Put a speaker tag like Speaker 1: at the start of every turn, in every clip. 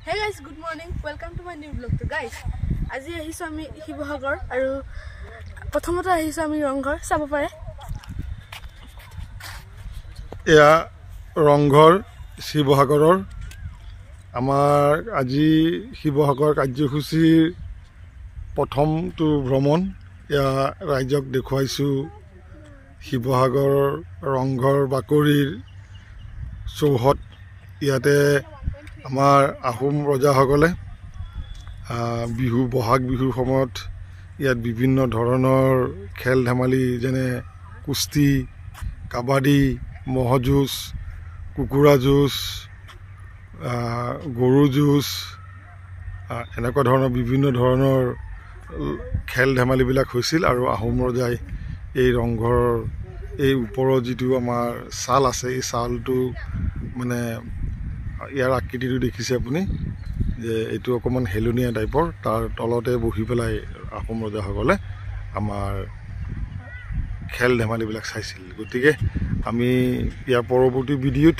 Speaker 1: Hey guys, good morning. Welcome to my new vlog. So guys, আজি আহিছো আমি শিৱসাগৰ আৰু প্ৰথমতে আহিছো আমি ৰংঘৰ চাব পাৰে।
Speaker 2: এয়া ৰংঘৰ শিৱসাগৰৰ আমাৰ আজি শিৱসাগৰ কাৰ্যসূচীৰ প্ৰথমটো ভ্ৰমণ। এয়া ৰাইজক দেখুৱাইছো শিৱসাগৰ ৰংঘৰ বাকৰিৰ চৌহদ। ইয়াতে আমাৰ আহোম ৰজাসকলে বিহু বহাগ বিহুৰ সময়ত ইয়াত বিভিন্ন ধৰণৰ খেল ধেমালি যেনে কুস্তি, কাবাডী, ম'হ যুঁজ, কুকুৰা যুঁজ, গৰু যুঁজ, এনেকুৱা ধৰণৰ বিভিন্ন ধৰণৰ খেল ধেমালিবিলাক হৈছিল। আৰু আহোম ৰজাই এই ৰংঘৰৰ এই ওপৰৰ যিটো আমাৰ ছাল আছে, এই ছালটো মানে ইয়াৰ আকৃতিটো দেখিছে আপুনি যে এইটো অকণমান হেলনীয়া টাইপৰ, তাৰ তলতে বহি পেলাই আহোম ৰজাসকলে আমাৰ খেল ধেমালিবিলাক চাইছিল। গতিকে আমি ইয়াৰ পৰৱৰ্তী ভিডিঅ'ত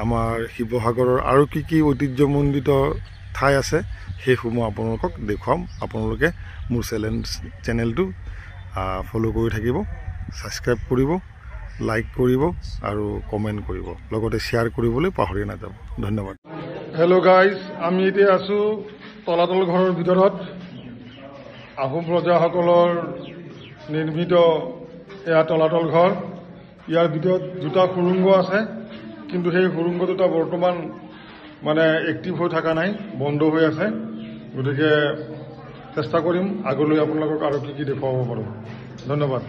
Speaker 2: আমাৰ শিৱসাগৰৰ আৰু কি কি ঐতিহ্যমণ্ডিত ঠাই আছে সেইসমূহ আপোনালোকক দেখুৱাম। আপোনালোকে মোৰ চেনেলটো ফ'ল' কৰি থাকিব, ছাবস্ক্ৰাইব কৰিব, লাইক কৰিব আৰু কমেণ্ট কৰিব, লগতে শ্বেয়াৰ কৰিবলৈ পাহৰি নাযাব। ধন্যবাদ। হেল্ল' গাইজ, আমি এতিয়া আছোঁ তলাতল ঘৰৰ ভিতৰত। আহোম ৰজাসকলৰ নিৰ্মিত এয়া তলাতল ঘৰ। ইয়াৰ ভিতৰত দুটা সুৰুংগ আছে, কিন্তু সেই সুৰুংগ দুটা বৰ্তমান মানে এক্টিভ হৈ থকা নাই, বন্ধ হৈ আছে। গতিকে চেষ্টা কৰিম আগলৈ আপোনালোকক আৰু কি কি দেখুৱাব পাৰোঁ। ধন্যবাদ।